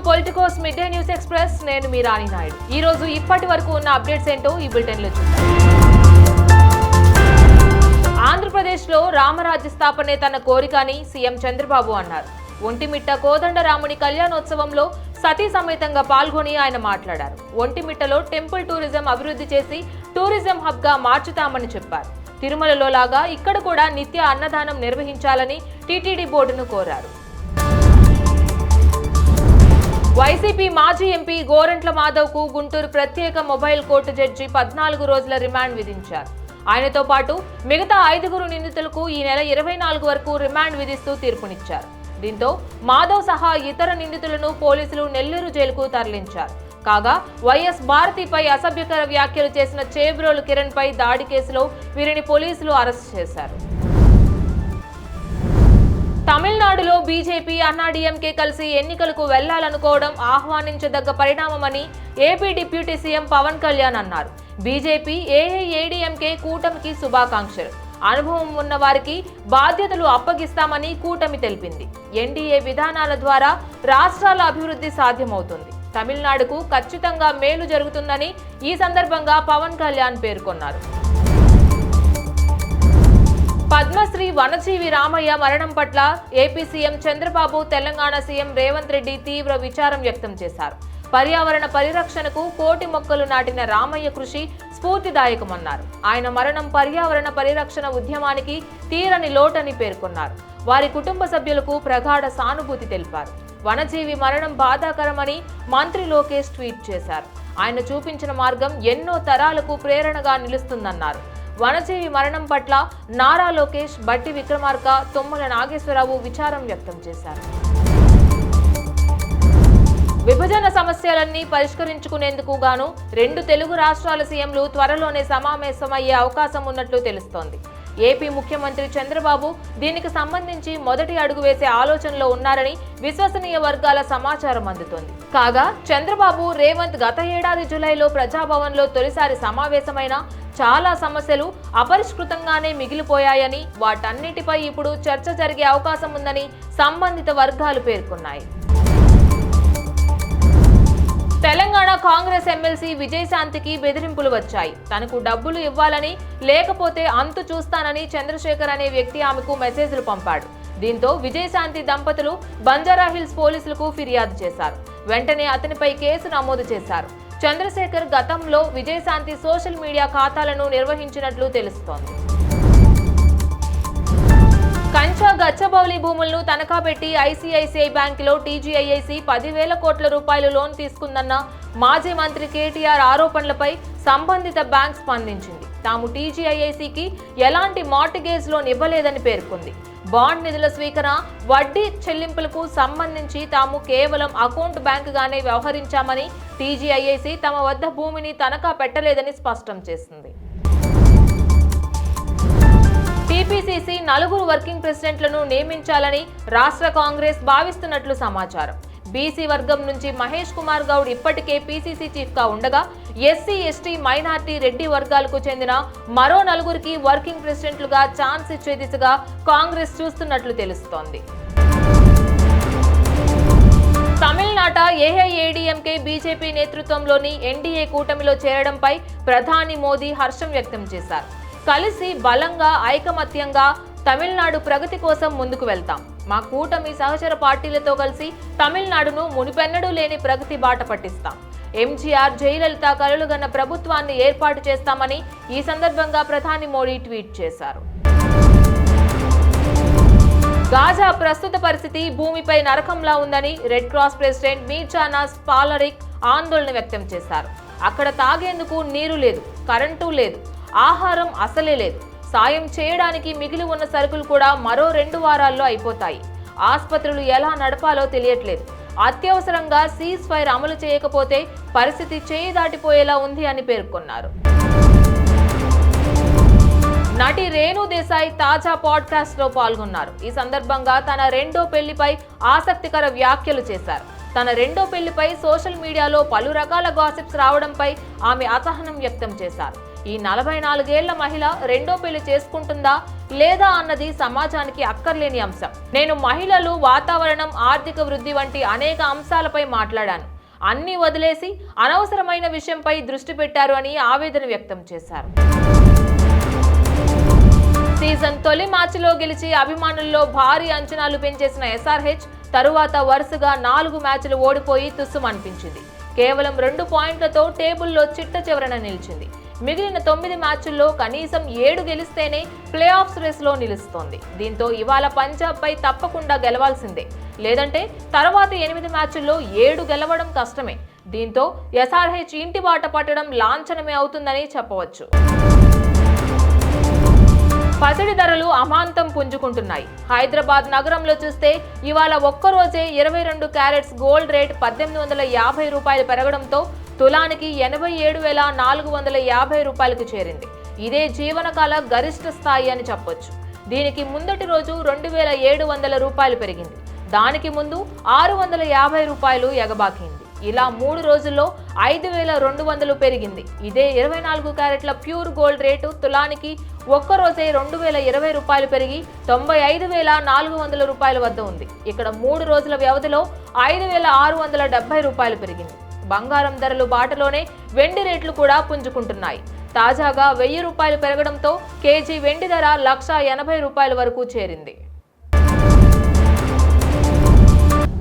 Politicos mid day news express. నేను మీ రాణి నాయుడు. ఈ రోజు ఇప్పటి వరకు ఉన్న అప్డేట్స్ ఏంటో ఈ బులెటిన్ లో చూద్దాం. ఆంధ్రప్రదేశ్లో రామరాజ్య స్థాపనే తన కోరిక అని సీఎం చంద్రబాబు అన్నారు. ఒంటిమిట్ట కోదండరాముని కళ్యాణోత్సవంలో సతీ సమేతంగా పాల్గొని ఆయన మాట్లాడారు. ఒంటిమిట్టలో టెంపుల్ టూరిజం అభివృద్ధి చేసి టూరిజం హబ్ గా మార్చుతామని చెప్పారు. తిరుమలలో లాగా ఇక్కడ కూడా నిత్య అన్నదానం నిర్వహించాలని టీటీడీ బోర్డును కోరారు. వైసీపీ మాజీ ఎంపీ గోరంట్ల మాధవ్కు గుంటూరు ప్రత్యేక మొబైల్ కోర్టు జడ్జి 14 రోజుల రిమాండ్ విధించారు. ఆయనతో పాటు మిగతా 5 నిందితులకు ఈ నెల 24 వరకు రిమాండ్ విధిస్తూ తీర్పునిచ్చారు. దీంతో మాధవ్ సహా ఇతర నిందితులను పోలీసులు నెల్లూరు జైలుకు తరలించారు. కాగా వైఎస్ భారతిపై అసభ్యకర వ్యాఖ్యలు చేసిన చేబ్రోలు కిరణ్ పై దాడి కేసులో వీరిని పోలీసులు అరెస్ట్ చేశారు. తమిళనాడులో బీజేపీ అన్నాడీఎంకే కలిసి ఎన్నికలకు వెళ్లాలనుకోవడం ఆహ్వానించదగ్గ పరిణామమని AP deputy CM Pawan Kalyan అన్నారు. బీజేపీ ఏఐఏడీఎంకే కూటమికి శుభాకాంక్షలు. అనుభవం ఉన్న వారికి బాధ్యతలు అప్పగిస్తామని కూటమి తెలిపింది. ఎన్డీఏ విధానాల ద్వారా రాష్ట్రాల అభివృద్ధి సాధ్యమవుతుంది. తమిళనాడుకు ఖచ్చితంగా మేలు జరుగుతుందని ఈ సందర్భంగా పవన్ కళ్యాణ్ పేర్కొన్నారు. పద్మశ్రీ వనజీవి రామయ్య మరణం పట్ల AP CM Chandrababu, Telangana CM Revanth Reddy తీవ్ర విచారం వ్యక్తం చేశారు. పర్యావరణ పరిరక్షణకు కోటి మొక్కలు నాటిన రామయ్య కృషి స్ఫూర్తిదాయకమన్నారు. ఆయన మరణం పర్యావరణ పరిరక్షణ ఉద్యమానికి తీరని లోటని పేర్కొన్నారు. వారి కుటుంబ సభ్యులకు ప్రగాఢ సానుభూతి తెలిపారు. వనజీవి మరణం బాధాకరమని మంత్రి లోకేష్ ట్వీట్ చేశారు. ఆయన చూపించిన మార్గం ఎన్నో తరాలకు ప్రేరణగా నిలుస్తుందన్నారు. వనజీవి మరణం పట్ల నారా లోకేష్, బట్టి విక్రమార్క, తుమ్మల నాగేశ్వరరావు విచారం వ్యక్తం చేశారు. విభజన సమస్యలన్నీ పరిష్కరించుకునేందుకు గాను 2 తెలుగు రాష్ట్రాల సీఎంలు త్వరలోనే సమావేశమయ్యే అవకాశం ఉన్నట్లు తెలుస్తోంది. ఏపీ ముఖ్యమంత్రి చంద్రబాబు దీనికి సంబంధించి మొదటి అడుగు వేసే ఆలోచనలో ఉన్నారని విశ్వసనీయ వర్గాల సమాచారం అందుతోంది. కాగా చంద్రబాబు, రేవంత్ గత ఏడాది జూలైలో ప్రజాభవన్లో తొలిసారి సమావేశమైన చాలా సమస్యలు అపరిష్కృతంగానే మిగిలిపోయాయని, వాటన్నిటిపై ఇప్పుడు చర్చ జరిగే అవకాశం ఉందని సంబంధిత వర్గాలు పేర్కొన్నాయి. తెలంగాణ కాంగ్రెస్ ఎమ్మెల్సీ విజయశాంతికి బెదిరింపులు వచ్చాయి. తనకు డబ్బులు ఇవ్వాలని, లేకపోతే అంతు చూస్తానని చంద్రశేఖర్ అనే వ్యక్తి ఆమెకు మెసేజ్లు పంపాడు. దీంతో విజయశాంతి దంపతులు బంజారాహిల్స్ పోలీసులకు ఫిర్యాదు చేశారు. వెంటనే అతనిపై కేసు నమోదు చేశారు. చంద్రశేఖర్ గతంలో విజయశాంతి సోషల్ మీడియా ఖాతాలను నిర్వహించినట్లు తెలుస్తోంది. కంచా గచ్చబౌలి భూములను తనఖా పెట్టి ఐసీఐసీఐ బ్యాంకులో టీజీఐఐసీ 10,000 కోట్ల రూపాయలు లోన్ తీసుకుందన్న మాజీ మంత్రి కేటీఆర్ ఆరోపణలపై సంబంధిత బ్యాంక్ స్పందించింది. తాము టీజీఐఐసీకి ఎలాంటి మార్టిగేజ్ లోన్ ఇవ్వలేదని పేర్కొంది. బాండ్ నిధుల స్వీకరణ, వడ్డీ చెల్లింపులకు సంబంధించి తాము కేవలం అకౌంట్ బ్యాంకుగానే వ్యవహరించామని, టీజీఐఐసీ తమ వద్ద భూమిని తనఖా పెట్టలేదని స్పష్టం చేసింది. టీపీసీసీ 4 వర్కింగ్ ప్రెసిడెంట్లను నియమించాలని రాష్ట్ర కాంగ్రెస్ భావిస్తున్నట్లు సమాచారం. బీసీ వర్గం నుంచి మహేష్ కుమార్ గౌడ్ ఇప్పటికే పీసీసీ చీఫ్ గా ఉండగా, ఎస్సీ, ఎస్టీ, మైనార్టీ, రెడ్డి వర్గాలకు చెందిన మరో 4 వర్కింగ్ ప్రెసిడెంట్లుగా ఛాన్స్ ఇచ్చే దిశగా కాంగ్రెస్ చూస్తున్నట్లు తెలుస్తోంది. తమిళనాట ఏఐఏడీఎంకే బీజేపీ నేతృత్వంలోని ఎన్డీఏ కూటమిలో చేరడంపై ప్రధాని మోదీ హర్షం వ్యక్తం చేశారు. కలిసి బలంగా, ఐకమత్యంగా తమిళనాడు ప్రగతి కోసం ముందుకు వెళ్తాం. మా కూటమి సహచర పార్టీలతో కలిసి తమిళనాడును మునిపెన్నడూ లేని ప్రగతి బాట పట్టిస్తాం. ఎంజీఆర్, జయలలిత కలలుగన్న ప్రభుత్వాన్ని ఏర్పాటు చేస్తామని ఈ సందర్భంగా ప్రధాని మోడీ ట్వీట్ చేశారు. గాజా ప్రస్తుత పరిస్థితి భూమిపై నరకంలా ఉందని రెడ్ క్రాస్ ప్రెసిడెంట్ మీర్జానాస్ పాలరిక్ ఆందోళన వ్యక్తం చేశారు. అక్కడ తాగేందుకు నీరు లేదు, కరెంటు లేదు, ఆహారం అసలే లేదు. సాయం చేయడానికి మిగిలి ఉన్న సరుకులు కూడా మరో 2 వారాల్లో అయిపోతాయి. ఆసుపత్రులు ఎలా నడపాలో తెలియట్లేదు. అత్యవసరంగా సీజ్ ఫైర్ అమలు చేయకపోతే పరిస్థితి చేయి దాటిపోయేలా ఉంది అని పేర్కొన్నారు. నటి రేణు దేశాయ్ తాజా పాడ్కాస్ట్ లో పాల్గొన్నారు. ఈ సందర్భంగా తన 2వ పెళ్లిపై ఆసక్తికర వ్యాఖ్యలు చేశారు. తన 2వ పెళ్లిపై సోషల్ మీడియాలో పలు రకాల గాసిప్స్ రావడంపై ఆమె అసహనం వ్యక్తం చేశారు. ఈ 44 ఏళ్ల మహిళ రెండో పెళ్లి చేసుకుంటుందా లేదా అన్నది సమాజానికి అక్కర్లేని అంశం. నేను మహిళలు, వాతావరణం, ఆర్థిక వృద్ధి వంటి అనేక అంశాలపై మాట్లాడాను. అన్నీ వదిలేసి అనవసరమైన విషయంపై దృష్టి పెట్టారు అని ఆవేదన వ్యక్తం చేశారు. సీజన్ తొలి మ్యాచ్లో గెలిచి అభిమానుల్లో భారీ అంచనాలు పెంచేసిన ఎస్ఆర్హెచ్ తరువాత వరుసగా 4 మ్యాచ్లు ఓడిపోయి తుస్సుమనిపించింది. కేవలం 2 పాయింట్లతో టేబుల్లో చిట్ట చివరన నిలిచింది. మిగిలిన 9 మ్యాచ్ల్లో కనీసం 7 గెలిస్తేనే ప్లే ఆఫ్స్ రేస్లో నిలుస్తోంది. దీంతో ఇవాళ పంజాబ్ పై తప్పకుండా గెలవాల్సిందే, లేదంటే తర్వాత 8 మ్యాచ్ల్లో 7 గెలవడం కష్టమే. దీంతో ఎస్ఆర్హెచ్ ఇంటి బాట పట్టడం లాంఛనమే అవుతుందని చెప్పవచ్చు. పసిడి ధరలు అమాంతం పుంజుకుంటున్నాయి. హైదరాబాద్ నగరంలో చూస్తే ఇవాళ ఒక్కరోజే 22 క్యారెట్స్ గోల్డ్ రేట్ 1850 రూపాయలు పెరగడంతో తులానికి 87,450 రూపాయలకు చేరింది. ఇదే జీవనకాల గరిష్ట స్థాయి అని చెప్పొచ్చు. దీనికి ముందటి రోజు 2,700 రూపాయలు పెరిగింది. దానికి ముందు 650 రూపాయలు ఎగబాకింది. ఇలా 3 రోజుల్లో 5,200 పెరిగింది. ఇదే 24 క్యారెట్ల ప్యూర్ గోల్డ్ రేటు తులానికి ఒక్కరోజే 2,020 రూపాయలు పెరిగి 95,400 రూపాయల వద్ద ఉంది. ఇక్కడ 3 రోజుల వ్యవధిలో 5,670 రూపాయలు పెరిగింది. బంగారం ధరలు బాటలోనే వెండి రేట్లు కూడా పుంజుకుంటున్నాయి. తాజాగా 1000 రూపాయలు పెరగడంతో కేజీ వెండి ధర 1,80,000 రూపాయల వరకు చేరింది.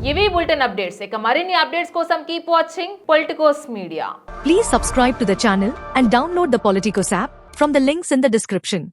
ఇవి బులెటిన్ అప్డేట్స్. ఇక మరిన్ని అప్డేట్స్ కోసం keep watching Politicos media. Please subscribe to the channel and download the Politicos app from the links in the description.